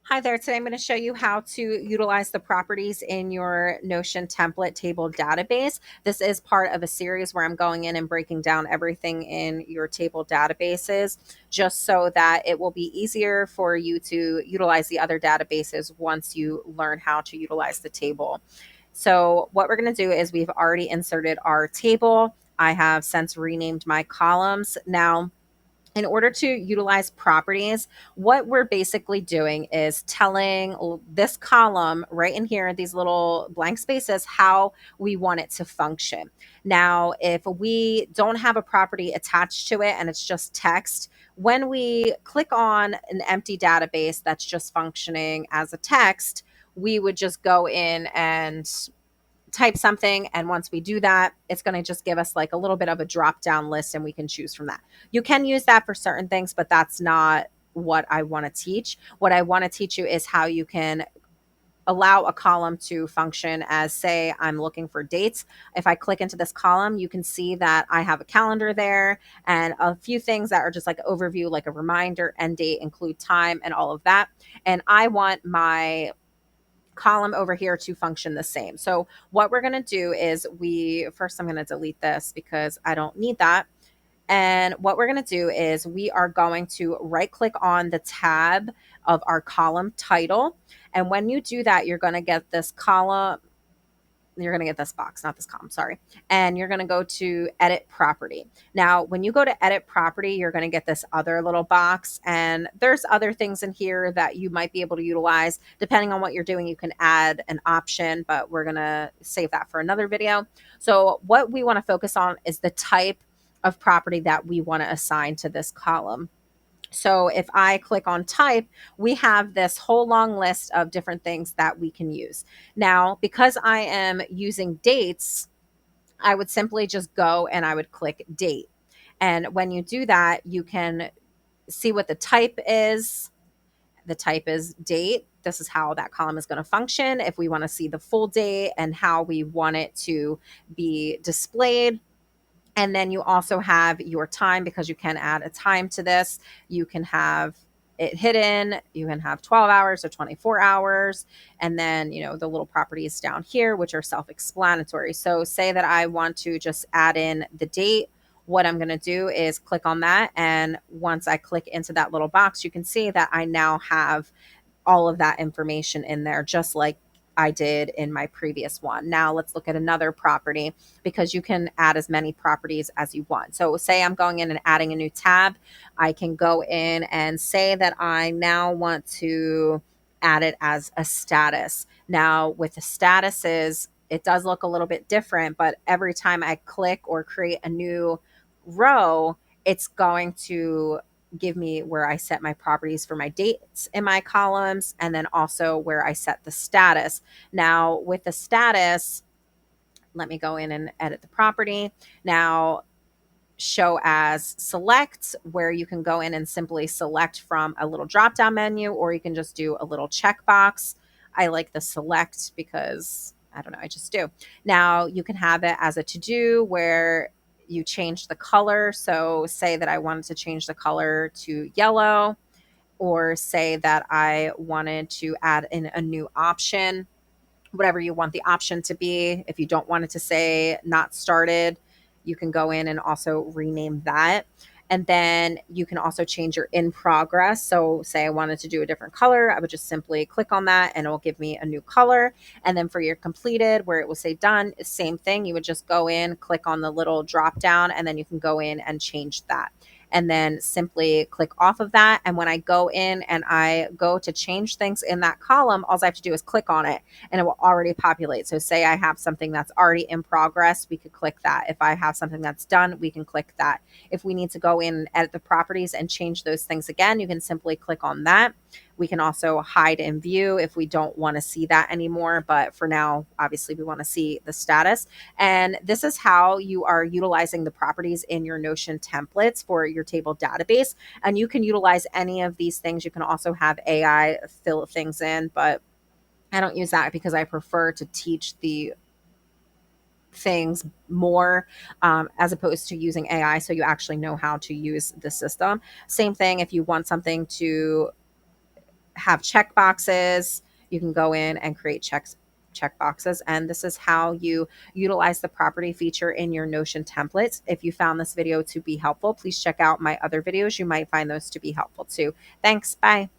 Hi there. Today I'm going to show you how to utilize the properties in your Notion template table database. This is part of a series where I'm going in and breaking down everything in your table databases just so that it will be easier for you to utilize the other databases once you learn how to utilize the table. So what we're going to do is we've already inserted our table. I have since renamed my columns. Now, in order to utilize properties, what we're basically doing is telling this column right in here, these little blank spaces, how we want it to function. Now, if we don't have a property attached to it and it's just text, when we click on an empty database that's just functioning as a text, we would just go in and type something, and once we do that, it's going to just give us like a little bit of a drop down list and we can choose from that. You can use that for certain things, but that's not what I want to teach. What I want to teach you is how you can allow a column to function as, say, I'm looking for dates. If I click into this column, you can see that I have a calendar there and a few things that are just like overview, like a reminder, end date, include time, and all of that. And I want my column over here to function the same. So what we're going to do is I'm going to delete this because I don't need that. And what we're going to do is we are going to right click on the tab of our column title. And when you do that, you're going to get this column, you're going to get this box, not this column, sorry. And you're going to go to edit property. Now, when you go to edit property, you're going to get this other little box. And there's other things in here that you might be able to utilize. Depending on what you're doing, you can add an option, but we're going to save that for another video. So what we want to focus on is the type of property that we want to assign to this column. So if I click on type, we have this whole long list of different things that we can use. Now, because I am using dates, I would simply just go and I would click date. And when you do that, you can see what the type is. The type is date. This is how that column is going to function. If we want to see the full date and how we want it to be displayed, and then you also have your time because you can add a time to this. You can have it hidden. You can have 12 hours or 24 hours. And then, the little properties down here, which are self-explanatory. So say that I want to just add in the date. What I'm going to do is click on that. And once I click into that little box, you can see that I now have all of that information in there, just like I did in my previous one. Now let's look at another property because you can add as many properties as you want. So say I'm going in and adding a new tab. I can go in and say that I now want to add it as a status. Now with the statuses, it does look a little bit different, but every time I click or create a new row, it's going to give me where I set my properties for my dates in my columns, and then also where I set the status. Now, with the status, let me go in and edit the property. Now, show as select, where you can go in and simply select from a little drop down menu, or you can just do a little checkbox. I like the select because I don't know, I just do. Now you can have it as a to do where you change the color. So say that I wanted to change the color to yellow, or say that I wanted to add in a new option, whatever you want the option to be. If you don't want it to say not started, you can go in and also rename that. And then you can also change your in progress. So say I wanted to do a different color, I would just simply click on that and it will give me a new color. And then for your completed, where it will say done, same thing. You would just go in, click on the little drop down, and then you can go in and change that. And then simply click off of that. And when I go in and I go to change things in that column, all I have to do is click on it and it will already populate. So say I have something that's already in progress, we could click that. If I have something that's done, we can click that. If we need to go in and edit the properties and change those things again, you can simply click on that. We can also hide in view if we don't want to see that anymore. But for now, obviously, we want to see the status. And this is how you are utilizing the properties in your Notion templates for your table database. And you can utilize any of these things. You can also have AI fill things in, but I don't use that because I prefer to teach the things more as opposed to using AI so you actually know how to use the system. Same thing if you want something to have check boxes. You can go in and create check boxes, and this is how you utilize the property feature in your Notion templates. If you found this video to be helpful, please check out my other videos. You might find those to be helpful too. Thanks. Bye.